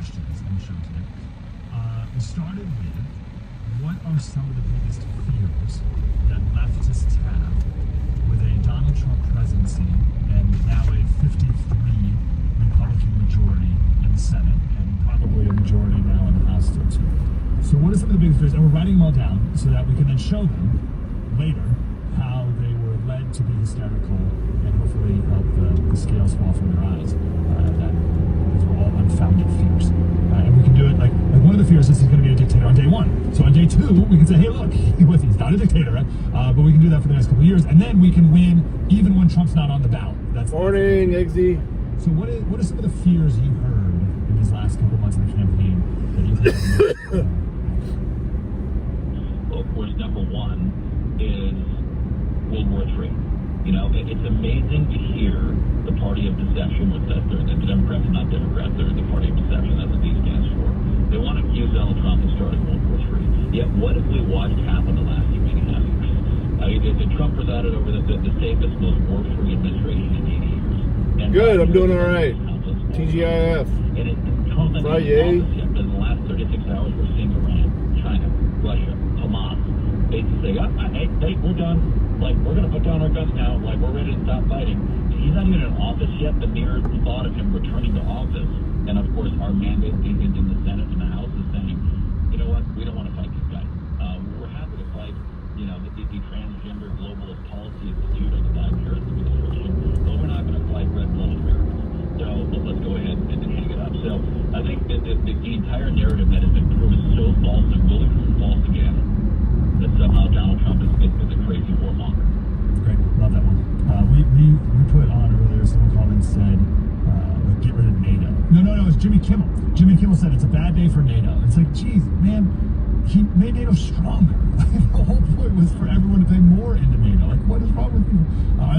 questions on the show today. We started with, what are some of the biggest fears that leftists have with a Donald Trump presidency and now a 53 Republican majority in the Senate and probably a majority now in the House still too? So what are some of the biggest fears? And we're writing them all down so that we can then show them later how they were led to be hysterical and hopefully help the scales fall from their eyes. That these were all unfounded fears. And we can do it like one of the fears is he's going to be a dictator on day one. So on day two, we can say, hey, look, he's not a dictator, right? But we can do that for the next couple of years. And then we can win even when Trump's not on the ballot. Morning, Eggsy. So what are some of the fears you heard in these last couple of months of the campaign that you heard? Well, of course, number one is World War III. You know, it's amazing to hear the party of deception with that. The Democrats are not Democrats, they're the party of deception. That's what D stands for. They want to accuse Donald Trump of starting World War III. Yet, what have we watched happen the last 3.5 years? Trump presided over the safest, most war-free administration in 80 years. And good, I'm doing all right. TGIF. And it culminated in the last 36 hours, we're seeing Iran, China, Russia, Hamas, basically say, hey, we're done. Like, we're going to put down our guns now. Like, we're ready to stop fighting. He's not even in office yet. The mere thought of him returning to office, and of course, our mandate in the Senate and the House is saying, you know what, we don't want to fight these guys. We're happy to fight, you know, the transgender globalist policy institute of the Biden-Harris administration, but we're not going to fight red-blooded Americans. So let's go ahead and hang it up. So I think that the entire narrative that has been proven so false and will be proven false again, that somehow Donald Trump is a crazy warmonger. Great, love that one. We put on earlier, someone called and said, get rid of NATO. No, it was Jimmy Kimmel. Jimmy Kimmel said it's a bad day for NATO. It's like, geez, man, he made NATO stronger. The whole point was for everyone to pay more into NATO. Like, what is wrong with people?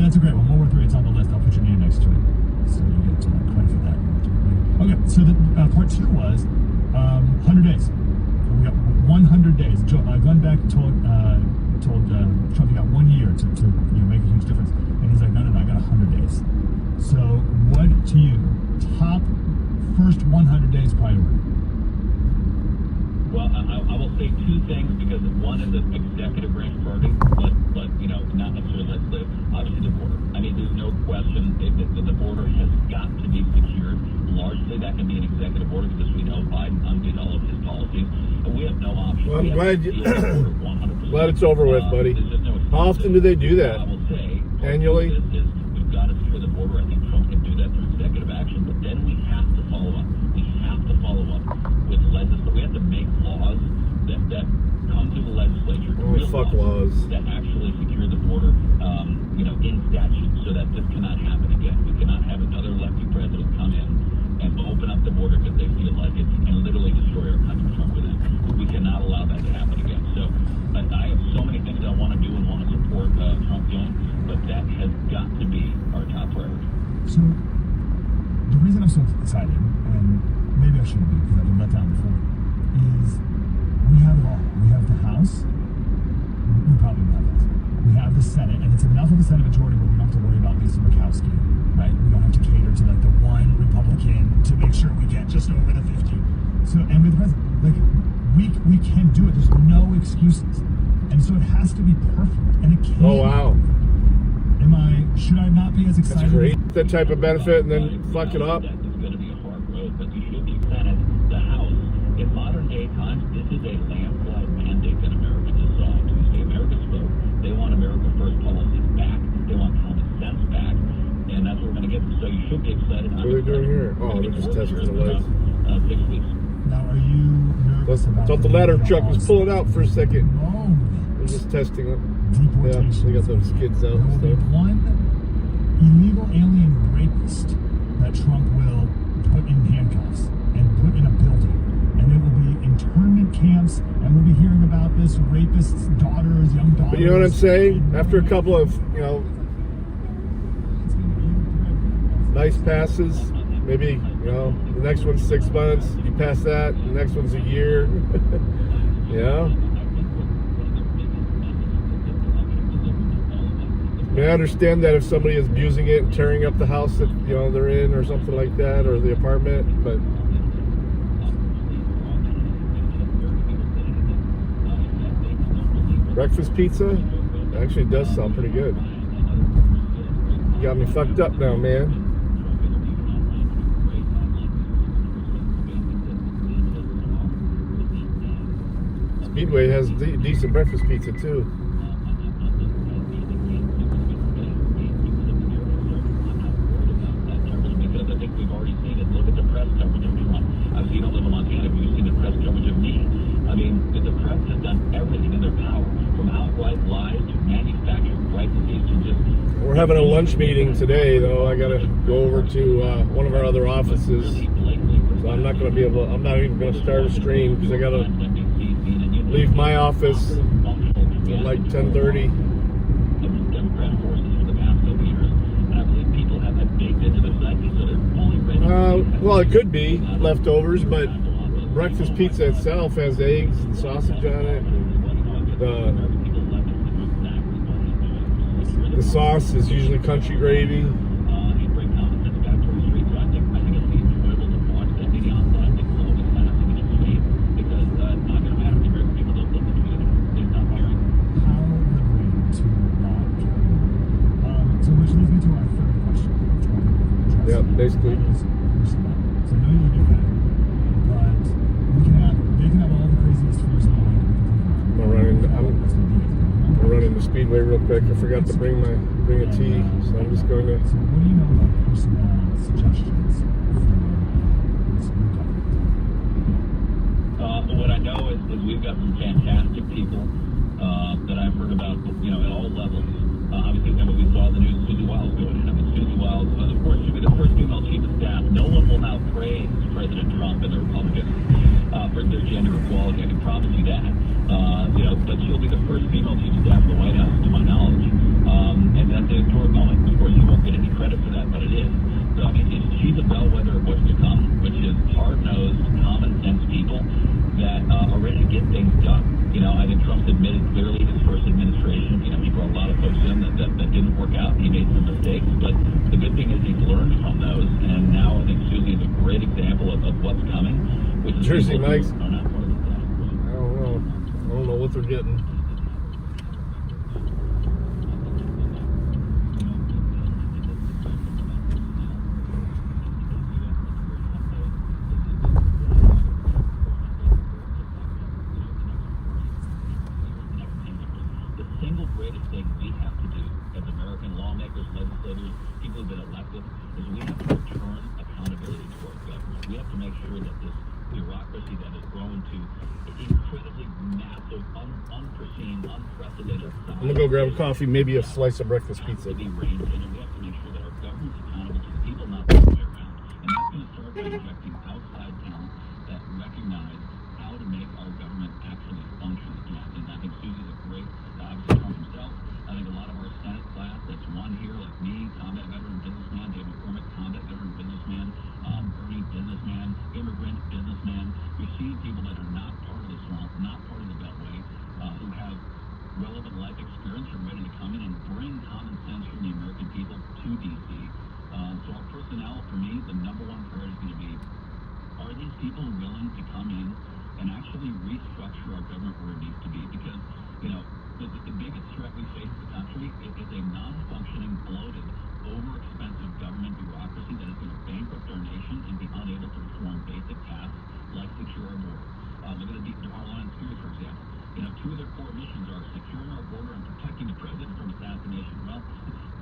That's a great one. World War III, it's on the list. I'll put your name next to it. So you get credit for that. Okay, so the part two was 100 days. We got 100 days. Glenn Beck told Trump he got 1 year to make a huge difference, and he's like, no, I got 100 days. So what to you, top first 100 days priority? Well, I will say two things, because one is an executive branch priority, but you know, not necessarily legislative. Obviously, the border. I mean, there's no question that the border has got to be secured. Largely, that can be an executive order, because we know Biden undid all of his policies, and we have no option. Well, I'm glad it's over with, buddy. How often do they do that? I will say, annually? We've got to secure the border. I think Trump can do that through executive action, but then we have to follow up. We have to follow up with legislation. We have to make laws that come through the legislature. Laws that actually secure the border, in statute, so that this cannot happen again. We cannot have another lefty president come in and open up the border because they feel like it and literally destroy our country from within. We cannot allow that to happen again. So I have so many things I want to do and want to support Trump doing, but that has got to be our top priority. So the reason I'm so excited, and maybe I shouldn't be because I've been let down before, is we have it all. We have the House. We probably will have it. We have the Senate, and it's enough of a Senate majority where we don't have to worry about Lisa Murkowski, right? We don't have to cater to like the one Republican to make sure we get just over the 50. So, and with the president, like we can do it. There's no excuses, and so it has to be perfect, and it can't. Oh wow! Should I not be as excited? That's great. That type of benefit, and then fuck it up. It's going to be a hard road, but you should be Senate, the House. In modern day times, this is a landslide mandate that America just saw on Tuesday. America spoke. They want America First policies back. They want common sense back, and that's what we're going to get. So you should be excited. What are they doing here? Oh, they're just testing the lights. 6 weeks. Now, are you nervous about? Thought the ladder truck was pulling out for a second. No. They're just testing it. Deportation. Yeah, they got those skids out and There will be stuff. one illegal alien rapist that Trump will put in handcuffs and put in a building. And there will be internment camps, and we'll be hearing about this rapist's daughters, young daughters. But you know what I'm saying? After a couple of, nice passes, maybe, the next one's 6 months, you pass that, the next one's a year. I mean, I understand that if somebody is abusing it and tearing up the house that, they're in or something like that, or the apartment, but Breakfast pizza actually does sound pretty good. You got me fucked up now, man. Speedway has decent breakfast pizza too. Because I think we've already seen it. Look at the press coverage of Trump. Obviously, you don't live in Montana, but you've seen the press coverage of me. I mean, the press has done everything in their power, from outright lies to manufactured crises to just... We're having a lunch meeting today, though. I gotta go over to one of our other offices. So I'm not gonna be able. I'm not even gonna start a stream because I gotta leave my office at like 10:30. Well, it could be leftovers, but breakfast pizza itself has eggs and sausage on it. The sauce is usually country gravy. Yeah, basically. So I know you do that, but they can have all the craziest fears in the world. I'm running the Speedway real quick. I forgot to bring a tea, so I'm just going to. So what do you know about personnel suggestions for this new government? What I know is we've got some fantastic people that I've heard about, at all levels. Obviously, we saw the news, Susie Wiles going in. I mean, Susie Wiles, of course, she'll be the first female chief of staff. No one will now praise President Trump and the Republicans for their gender equality. I can promise you that. But she'll be the first female chief of staff of the White House, to my knowledge. And that's a historic moment. Of course, she won't get any credit for that, but it is. So, I mean, she's a bellwether of what's to come, which is hard-nosed, common-sense people that are ready to get things done. I think Trump's admitted clearly his first administration, he brought a lot of folks in that didn't work out. He made some mistakes, but the good thing is he's learned from those, and now I think Susie is a great example of what's coming. Which is Jersey Mike's. Are not part of the status quo. I don't know what they're getting. Greatest thing we have to do as American lawmakers, legislators, people who've been elected, is we have to return accountability to our government. We have to make sure that this bureaucracy that has grown to incredibly massive, unforeseen, unprecedented size. I'm gonna go grab a coffee, maybe a slice of breakfast pizza. We have to make sure that our government's accountable to the people, not the other way around. And that's going to start by injecting outside talent that recognize how to make our government actually function again. And I think Susie's a great, obviously Trump himself. I think a lot of our Senate class that's won here, like me, combat veteran businessman, David McCormick, combat veteran businessman, Bernie businessman, immigrant businessman. We see people that are not part of the swamp, not part of the Beltway, who have relevant life experience are ready to come in and bring common sense from the American people to D.C. So our personnel, for me, the number one priority is going to be, are these people willing to come in and actually restructure our government where it needs to be? Because, the biggest threat we face in the country is a non-functioning, bloated, over-expensive government bureaucracy that is going to bankrupt our nation and be unable to perform basic tasks like secure our border. Look at the Homeland Security, for example. Two of their core missions are securing our border and protecting the president from assassination. Well,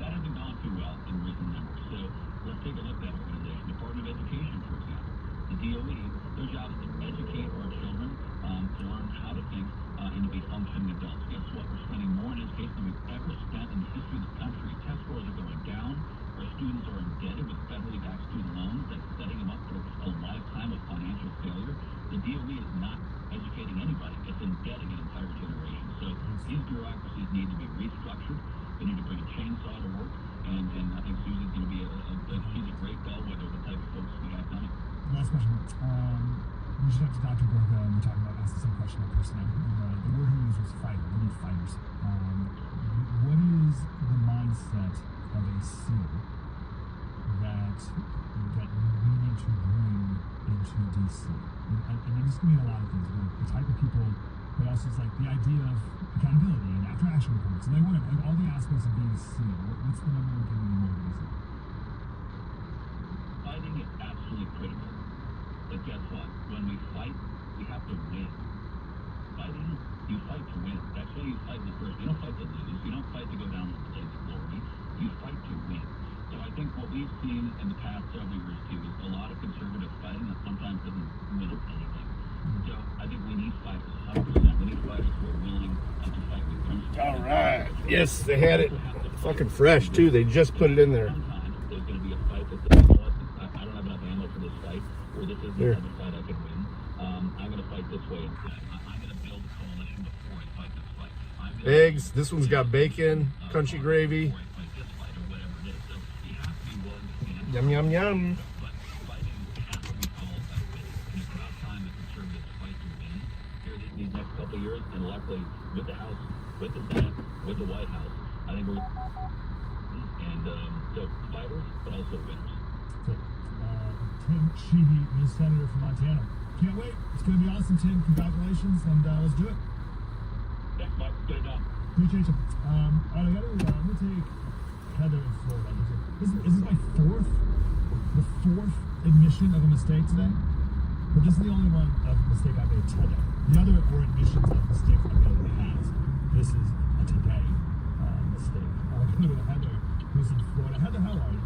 that hasn't gone too well in recent numbers. So let's take a look at that organization. Department of Education, for example. The DOE, their job is to educate our children to learn how to think and to be functioning adults. Guess what? We're spending more on education than we've ever spent in the history of this country. Test scores are going down. Our students are indebted with federally backed student loans that's setting them up for a lifetime of financial failure. The DOE is not educating anybody. It's indebting an entire generation. So these bureaucracies need to be restructured. They need to bring a chainsaw to work. And I think Susie's going to be she's a great bellwether of the type of folks we have coming. Last question. We should have to Dr. Gorka, and we're talking about asking the same question about personnel. The word he used was fighter. We need fighters. What is the mindset of a SEAL that we need to bring into DC? And this can mean a lot of things. The type of people but also it's like the idea of accountability and after action reports and like whatever, like all the aspects of being a SEAL. What's the number one thing that motivates you? Fighting is absolutely critical. But guess what? When we fight, we have to win. Fighting, you fight to win. That's why you fight in the first. You don't fight to lose. You don't fight to go down with the blaze of glory. You fight to win. So I think what we've seen in the past several years too is a lot of conservative fighting that sometimes doesn't win anything. So I think we need fighters, 100%. We need fighters who are willing to fight with principle. All right. Yes, they had it fucking fresh too. They just put it in there. Sometimes there's going to be a fight that says, you know what, I don't have enough ammo for this fight, or this isn't the type of fight I can win. I'm going to fight this way instead. I'm going to build a coalition before I fight this fight. Eggs. This one's got bacon, country gravy. Yum, yum, yum. But fighting has to be called a win. And it's about time the conservatives fight to win here these next couple of years. And luckily, with the House, with the Senate, with the White House, I think we're and so fighters, but also winners. So, Tim Sheehy, new senator from Montana. Can't wait. It's going to be awesome, Tim. Congratulations, and let's do it. Thanks, Mike. Get it done. Appreciate you. All right, I'm going to take Heather in Florida. This is my the fourth admission of a mistake today, but this is the only one of a mistake I made today. The other were admissions of mistakes I made in the past. This is a today mistake. I'm going to Heather, who's in Florida. Heather, how are you?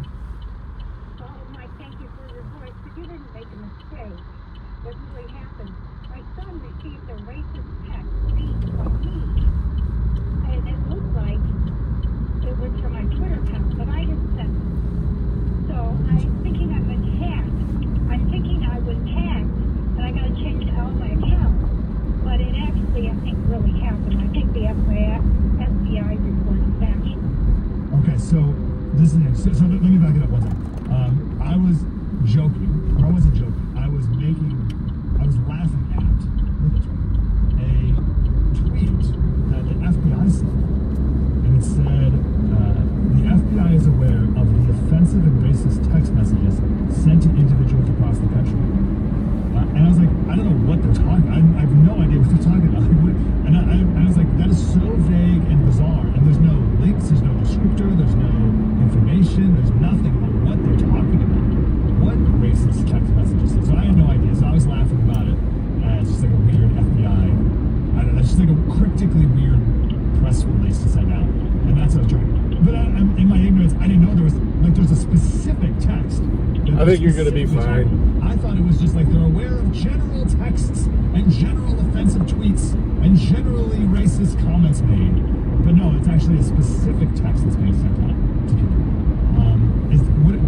Oh, Mike, thank you for your voice. But you didn't make a mistake. What really happened? My son received a racist text from me, and it looked like it was from my Twitter account, but I didn't send it. So I'm thinking I'm attacked. I'm thinking I was hacked, and I got to change out my account. But it actually, I think, really happened. I think the FBI reported factual. Okay, so this is so let me back it up one time. I was joking, or I wasn't joking. I was laughing at a tweet that the FBI sent, and it said the FBI is aware of the offensive and racist text messages sent to individuals across the country. And I was like, I don't know what they're talking about. I have no idea what they're talking about. And I was like, that is so vague and bizarre. And there's no links, there's no descriptor, there's no information, there's nothing about what they're talking about. What racist text messages? So I had no idea. So I was laughing about it as just like a weird FBI. I don't know, it's just like a cryptically weird press release to send out. And that's what I was trying. But in my ignorance, I didn't know there's a specific text. I think you're going to be fine. I thought it was just like they're aware of general texts and general offensive tweets and generally racist comments made. But no, it's actually a specific text that's being sent out to people.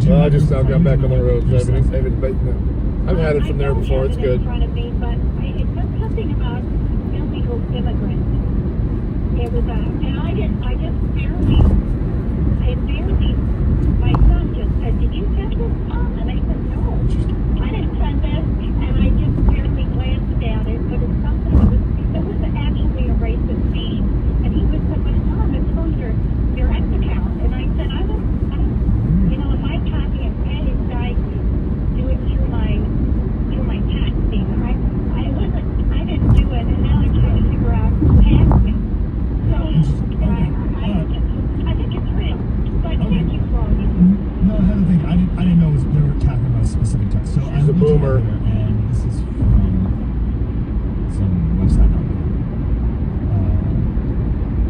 Well, I just now got back on the road. I've had it from there before. It's good. In front of me, but it said something about illegal immigrants. It was and I just barely, my son just said, did you send this, Mom? And I said, no, I didn't send this, and I just barely glanced at it, but it's something that was actually a racist meme, and he was like, but Mom, it's from your ex account, and I said, I don't, in my copy and paste, I do it through my texting. I didn't do it, and now I'm trying to figure out who hacked me. So, I think it's real. But thank you for all you do. No, I had to think. I didn't know they were talking about a specific text. So She's a boomer. And this is from some website out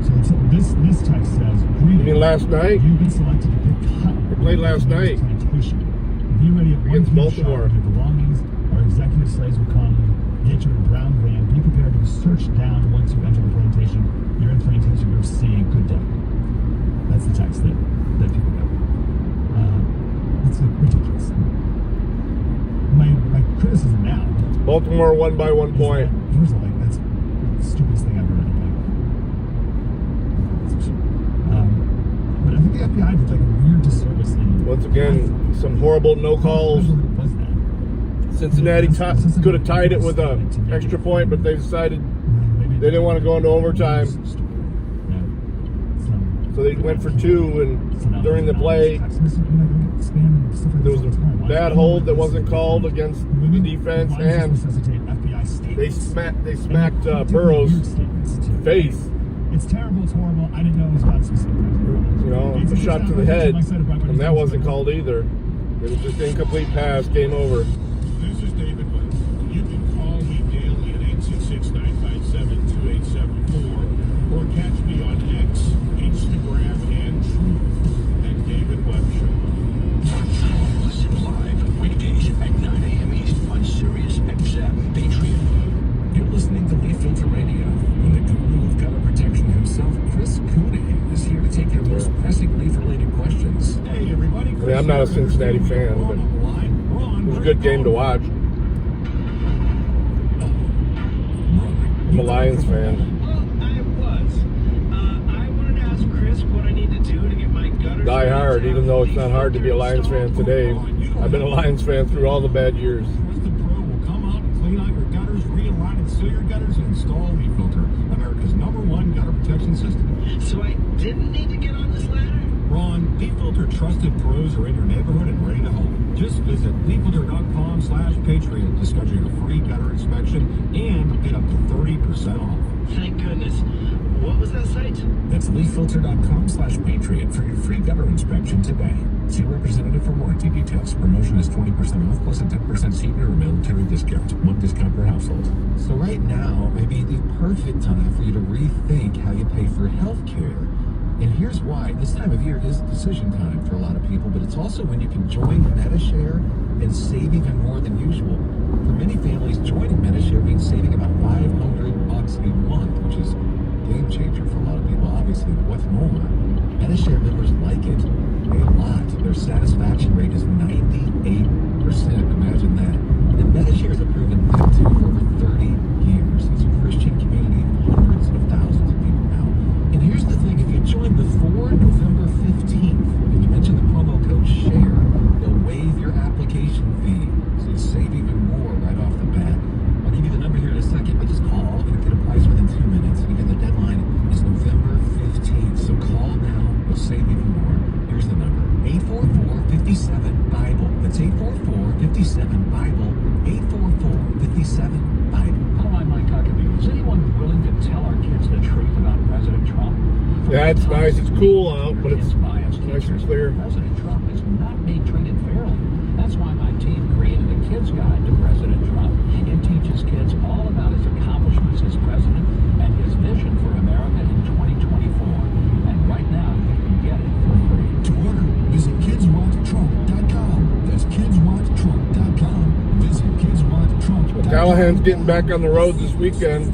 there. So this text says, You mean last night? You've been selected to pick cut. They played last night. Plantation. Be ready at Against 1 p.m. Baltimore. sharp. Your belongings, our executive slaves will come get you in a brown van. Be prepared to be searched down once you enter the plantation. You're in plantation. You're seeing good day. That's the text that people get. It's ridiculous. My criticism now. Baltimore won by 1 point. First of all, that's the stupidest thing I've ever read. But I think the FBI did like a weird disservice in. Once again, some horrible no calls. Was that? Cincinnati could have tied it with an extra point, but they decided they didn't want to go into overtime. So they went for 2, and during the play, there was a bad hold that wasn't called against the defense, and They smacked Burrow's face. It's terrible, it's horrible. I didn't know it was about specific. You know, a shot to the head, and that wasn't called either. It was just incomplete pass, game over. This is David Webb. You can call me daily at 866-957-2874 or catch me on X, Instagram, and Truth at David Webb Show. Listen live weekdays at 9 a.m. East on Sirius XM Patriot. You're listening to Leaf Filter Radio, and the guru of gutter protection himself, Chris Cooney, is here to take your most pressing leaf-related questions. Hey, everybody. I mean, I'm not a Cincinnati fan, but it was a good game to watch. I'm a Lions fan. Well, I was. I wanted to ask Chris what I need to do to get my gutters. Die hard, even though it's not hard to be a Lions fan today. I've been a Lions fan through all the bad years. Kristen Pro will come out and clean out your gutters, realign and seal your gutters, and install Leaf Filter, America's #1 gutter protection system. So I didn't need to get on this ladder? Ron, Leaf Filter trusted pros are in your neighborhood and ready to help. Just visit leaffilter.com/Patriot to schedule your free gutter inspection and get up to 30% off. Thank goodness. What was that site? That's leaffilter.com/Patriot for your free gutter inspection today. See a representative for warranty details. Promotion is 20% off plus a 10% senior or military discount. One discount per household. So right now may be the perfect time for you to rethink how you pay for health care. And here's why. This time of year is decision time for a lot of people, but it's also when you can join MediShare and save even more than usual. For many families, joining MediShare means saving about $500 a month, which is a game changer for a lot of people, obviously, but what's more, MediShare members like it a lot. Their satisfaction rate is 98%. Imagine that. And MediShare is a proven go-to for over 30 years. It's a Christian community of hundreds of thousands of people now. And here's the thing, if you join before November 15th, and you mention the promo code SHARE, they'll waive your application fee. So you save even more right off the bat. I'll give you the number here in a second, but just call and get a price within 2 minutes. And again, the deadline is November 15th. So call now, you'll save even more. Here's the number, 844-57-BIBLE. That's 844-57-BIBLE, 844-57-BIBLE. Hi, Mike Huckabee. Is anyone willing to tell our kids the truth about President Trump? Yeah, it's nice. It's cool out, but it's biased nice and clear. President Trump is not being treated fairly. That's why my team created a kids guide to President Trump. It teaches kids all about his accomplishments as president and his vision for America in 2024. And right now, you can get it for free. To order, visit kidswanttrump.com. That's kidswanttrump.com. Visit kidswanttrump.com. Callahan's getting back on the road this weekend.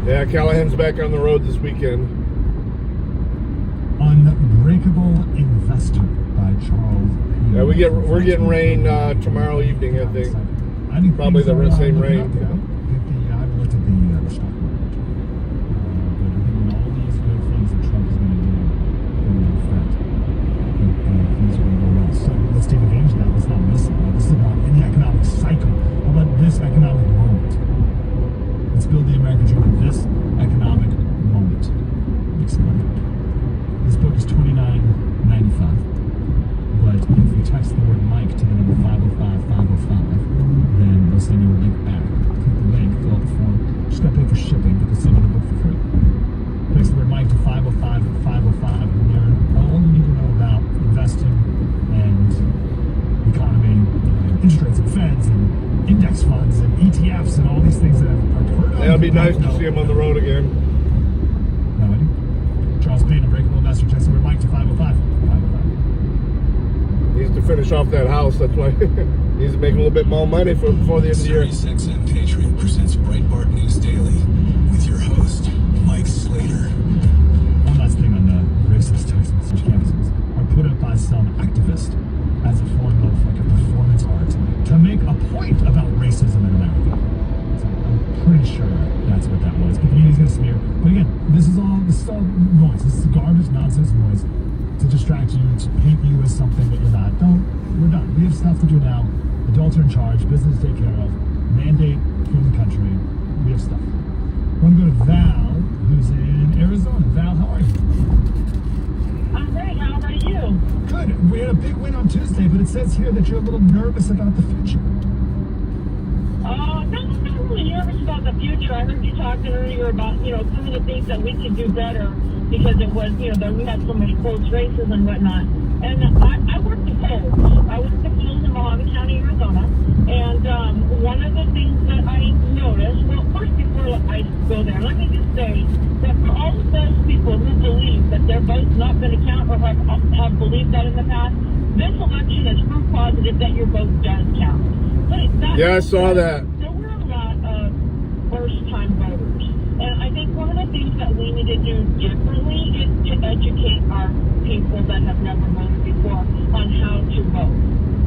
Yeah, Callahan's back on the road this weekend. Unbreakable Investor by Charles. Yeah, we're getting rain tomorrow evening, I think. Probably the same rain. I haven't looked at the stock market. But I think all these good things that Trump is going to do in effect, things are going to go well. So let's take advantage of that. Let's not miss it. This is about any economic cycle. How about this economic moment? Let's build the American dream in this economic moment. Explain. This book is $29.95. But if you text the word Mike to the number 505-505, then they'll send you a link back. Click the link, fill out the form. Just got to pay for shipping, but they'll send you the book for free. Text the word Mike to 505-505 and learn all you need to know about investing and the economy, and interest rates and feds and index funds and ETFs and all these things that I've heard of. Yeah, it'll be nice to see him on the road again. Now, ready? Charles Payne, Unbreakable Investor. Text the word Mike to 505-505. Needs to finish off that house. That's why he needs to make a little bit more money before the end of the year. Sirius XM Patriot presents Breitbart News Daily with your host, Mike Slater. One last thing on the racist texts on such campuses are put up by some activist as a form of like a performance art to make a point about racism in America. So I'm pretty sure that's what that was. But the media's going to smear. But again, this is all noise. This is garbage, nonsense noise to distract you, to paint you as something that you're not. We're done. We have stuff to do now. Adults are in charge. Business to take care of. Mandate from the country. We have stuff. I want to go to Val, who's in Arizona. Val, how are you? I'm great. How about you? Good. We had a big win on Tuesday, but it says here that you're a little nervous about the future. I'm not really nervous about the future. I heard you talking earlier about, some of the things that we could do better because it was, that we had so many close races and whatnot. And I worked the polls. I worked the polls in Mojave County, Arizona. And one of the things that I noticed, well, first before I go there, let me just say that for all of those people who believe that their vote's not going to count or have believed that in the past, this election is proof positive that your vote does count. Yeah, I saw that. There were a lot of first-time voters. And I think one of the things that we need to do differently is to educate our people that have never voted before on how to vote.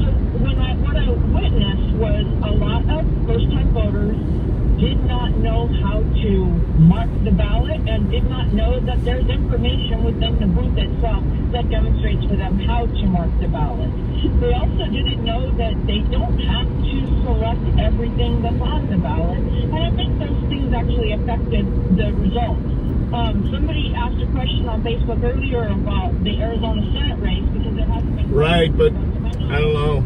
So what I witnessed was a lot of first-time voters did not know how to mark the ballot and did not know that there's information within the booth itself that demonstrates for them how to mark the ballot. They also didn't know that they don't have to select everything that's on the ballot, and I think those things actually affected the results. Somebody asked a question on Facebook earlier about the Arizona Senate race because it hasn't been right, but I don't know.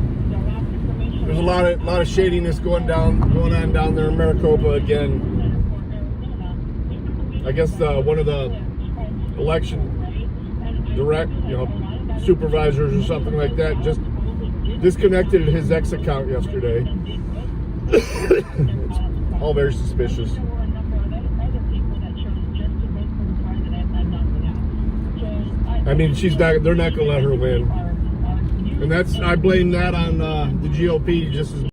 There's a lot of shadiness going on down there in Maricopa again. I guess one of the election supervisors or something like that just disconnected his X account yesterday. It's all very suspicious. I mean, they're not gonna let her win. And I blame that on the GOP just as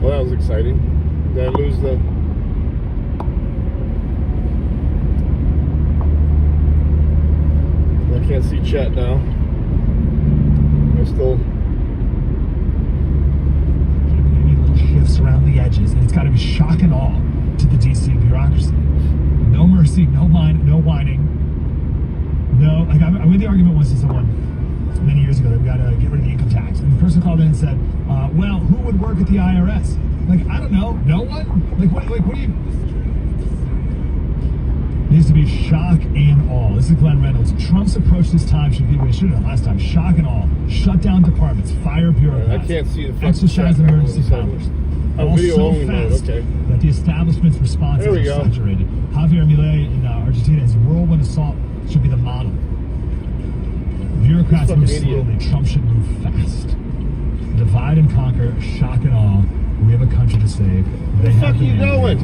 well, that was exciting. Did I lose the... I can't see chat now. I still... Maybe little shifts around the edges, and it's got to be shock and awe to the DC bureaucracy. No mercy, no whining. No, like I made the argument once to someone many years ago that we got to get rid of the income tax, and the person called in and said, well, who would work at the IRS? Like, I don't know, no one? What do you... Needs to be shock and awe. This is Glenn Reynolds. Trump's approach this time should be what he should have done last time. Shock and awe. Shut down departments. Fire bureaucrats. I can't see the fucking exercise chat emergency powers. All video so only mode, fast okay. that the establishment's responses are saturated. Javier Milei in Argentina, his whirlwind assault should be the model. Bureaucrats move slowly. Trump should move fast. Divide and conquer. Shock and awe. We have a country to save. Where the fuck are you going?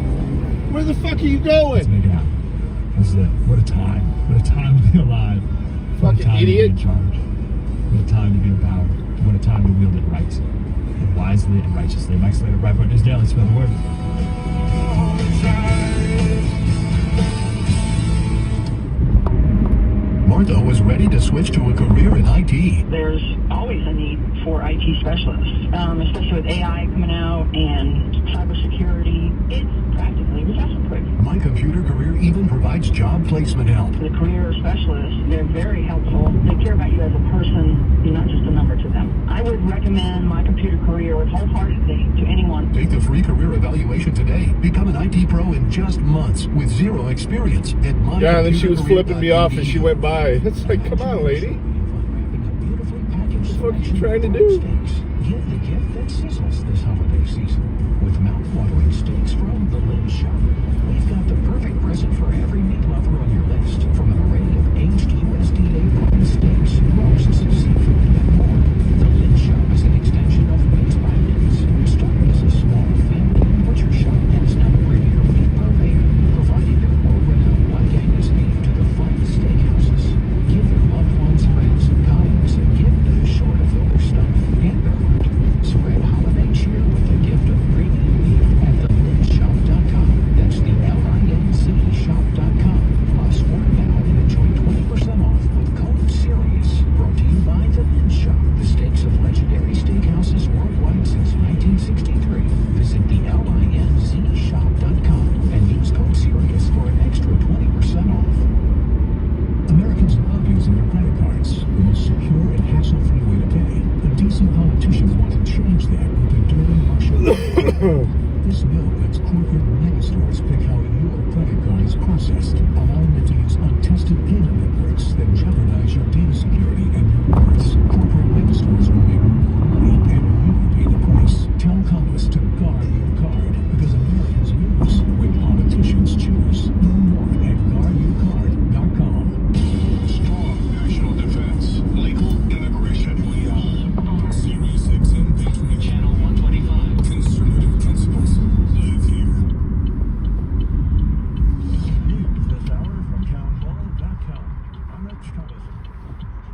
Where the fuck are you going? Let's make it happen. This is it. What a time. What a time to be alive. What a time idiot. to be in charge. What a time to be in power. What a time to wield it right. And wisely and righteously. Mike Slater, Breitbart News Daily. Spread the word. Martha was ready to switch to a career in IT. There's always a need for IT specialists, especially with AI coming out and cybersecurity. It's practically recession-proof. My Computer Career even provides job placement help. The career specialists, they're very helpful. They care about you as a person. You're not just a number to them. I would recommend My Computer Career wholeheartedly to anyone. Take the free career evaluation today. Become an IT pro in just months with zero experience at my Yeah, and then she was flipping me off as she went by. It's like, come on, lady. What the fuck are you trying to do? Give the gift that sizzles this holiday season with mouth-watering steaks from the Lynn Shop. We've got the perfect present for every meat lover on your list, from an array of aged USDA steaks, roasts, seafood, and more. The Lynn Shop is an extension of Meat by Lynn's, which started as a small family butcher shop and is now a premier meat purveyor, providing their world-renowned Black Angus beef to the finest steakhouses. Give your loved ones, friends, and colleagues a gift that is sure to fill their stomach and their heart. Spread holiday cheer with the gift of premium beef at thelinshop.com. That's the LINCshop.com. Plus, order now and enjoy 20% off with code SERIOUS. Brought to you by the Lynn Shop, the steaks of legendary steakhouses worldwide since 1963. Visit the LINCshop.com and use code SERIOUS for an extra 20% off. Americans love using their credit cards. The most secure and hassle-free way to pay. But DC politicians want to change that with the dirty Russian. This bill lets corporate mega stores pick how your credit card is processed, allowing them to use untested payment networks that jeopardize your data security and rewards. Corporate mega stores will make more money and you pay the price. Tell Congress to guard your card because Americans lose when politicians choose. Learn more at guardyourcard.com. Strong national defense. Legal immigration. We are Series 6 and Patriot. Channel 125. Conservative principles live here. News this hour from townhall.com. I'm Rich Thomas.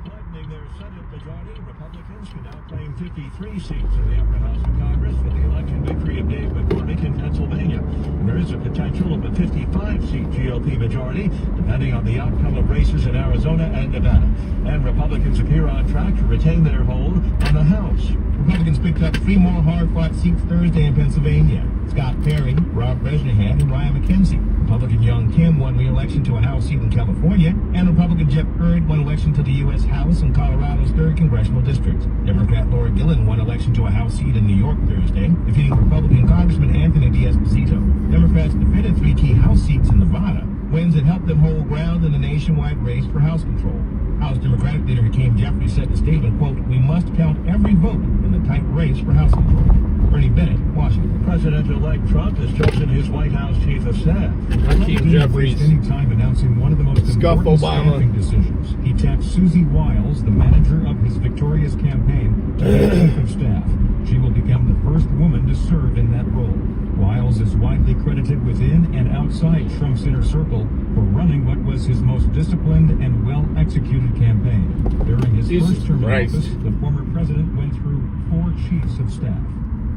Widening their Senate majority, Republicans can now claim 53 seats in the upper house of Congress with the election victory of Dave McCormick in Pennsylvania. And there is a potential of a 55-seat GOP majority, depending on the outcome of races in Arizona and Nevada. And Republicans appear on track to retain their hold on the House. Republicans picked up 3 more hard-fought seats Thursday in Pennsylvania. Scott Perry, Rob Bresnahan, and Ryan McKenzie. Republican Young Kim won re-election to a House seat in California, and Republican Jeff Byrd won election to the U.S. House in Colorado's 3rd Congressional District. Democrat Laura Gillen won election to a House seat in New York Thursday, defeating Republican Congressman Anthony D'Esposito. Democrats defended 3 key House seats in Nevada, wins that helped them hold ground in the nationwide race for House control. House Democratic leader Hakeem Jeffries said in a statement, quote, "We must count every vote in the tight race for House control." Bernie Bennett, Washington. President-elect Trump has chosen his White House chief of staff. Hakeem Jeffries. Any time announcing one of the most Scuff important Obama. staffing decisions. He tapped Susie Wiles, the manager of his victorious campaign, to be chief of staff. She will become the first woman to serve in that role. Wiles is widely credited within and outside Trump's inner circle for running what was his most disciplined and well-executed campaign. During his Jesus first term in Christ. office, the former president went through 4 chiefs of staff.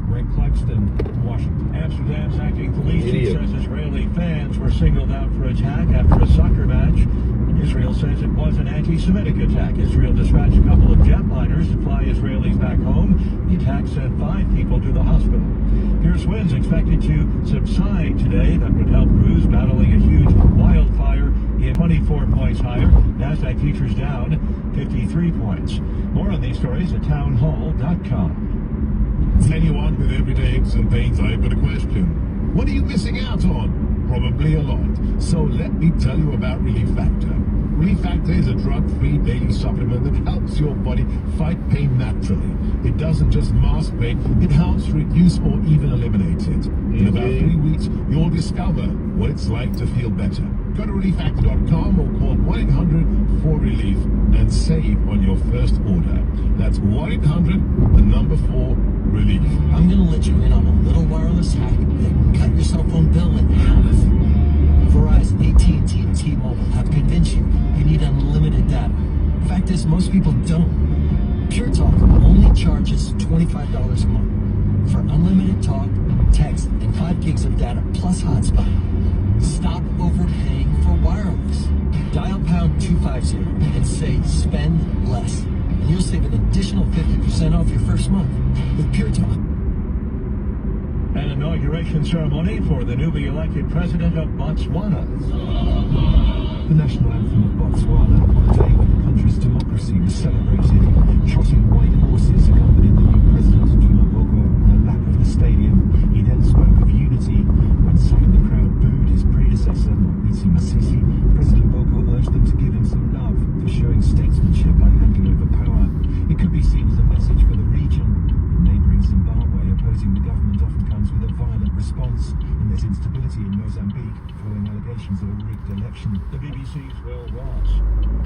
Greg Cluxton, Washington. Amsterdam's acting police chief Idiot. says Israeli fans were singled out for attack after a soccer match. Israel says it was an anti-Semitic attack. Israel dispatched a couple of jetliners to fly Israelis back home. The attack sent 5 people to the hospital. Fierce winds expected to subside today. That would help crews battling a huge wildfire in 24 points higher. NASDAQ futures down 53 points. More on these stories at townhall.com. To anyone with everyday aches and pains, I've got a question. What are you missing out on? Probably a lot. So let me tell you about Relief Factor. Relief Factor is a drug-free daily supplement that helps your body fight pain naturally. It doesn't just mask pain, it helps reduce or even eliminate it. In about 3 weeks, you'll discover what it's like to feel better. Go to relieffactor.com or call 1-800-4RELIEF and save on your first order. That's 1-800-4RELIEF. I'm going to let you in on a little wireless hack that can cut your cell phone bill in half. Verizon, AT&T, and T-Mobile have convinced you need unlimited data. Fact is, most people don't. Pure Talk only charges $25 a month for unlimited talk, text, and 5 gigs of data plus hotspot. Stop overpaying for wireless. Dial pound 250 and say spend less. And you'll save an additional 50% off your first month with Pure Talk. An inauguration ceremony for the newly elected president of Botswana. The national anthem of Botswana on a day when the country's democracy was celebrated. Trotting white horses accompanied the new president, Duma Boko, on the lap of the stadium. He then spoke of unity when some in the crowd booed his response in there's instability in Mozambique following allegations of a rigged election. The BBC's Will Ross.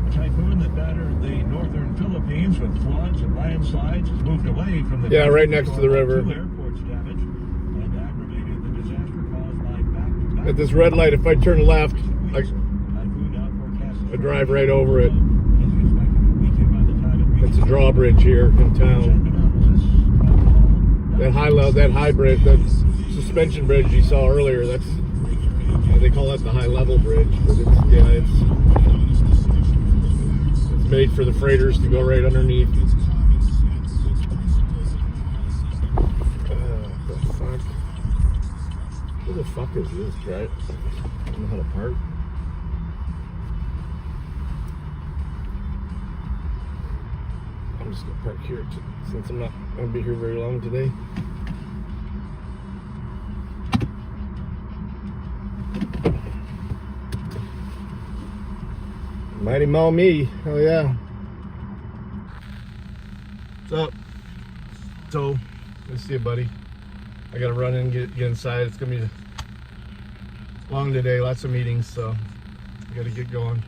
A typhoon that battered the northern Philippines with floods and landslides has moved away from the Yeah, right next to the river. 2 airports damaged and aggravated the disaster caused by back-to-back. At this red light, if I turn left, I drive right over it. It's a drawbridge here in town. That high bridge, that suspension bridge you saw earlier, that's they call that the high level bridge, but it's made for the freighters to go right underneath. The fuck? Who the fuck is this, right? I don't know how to park. I'm just gonna park here since I'm not gonna be here very long today. Mighty Mo me, hell yeah. What's up? So, good to see you, buddy. I gotta run in and get inside. It's gonna be long today, lots of meetings, so I gotta get going.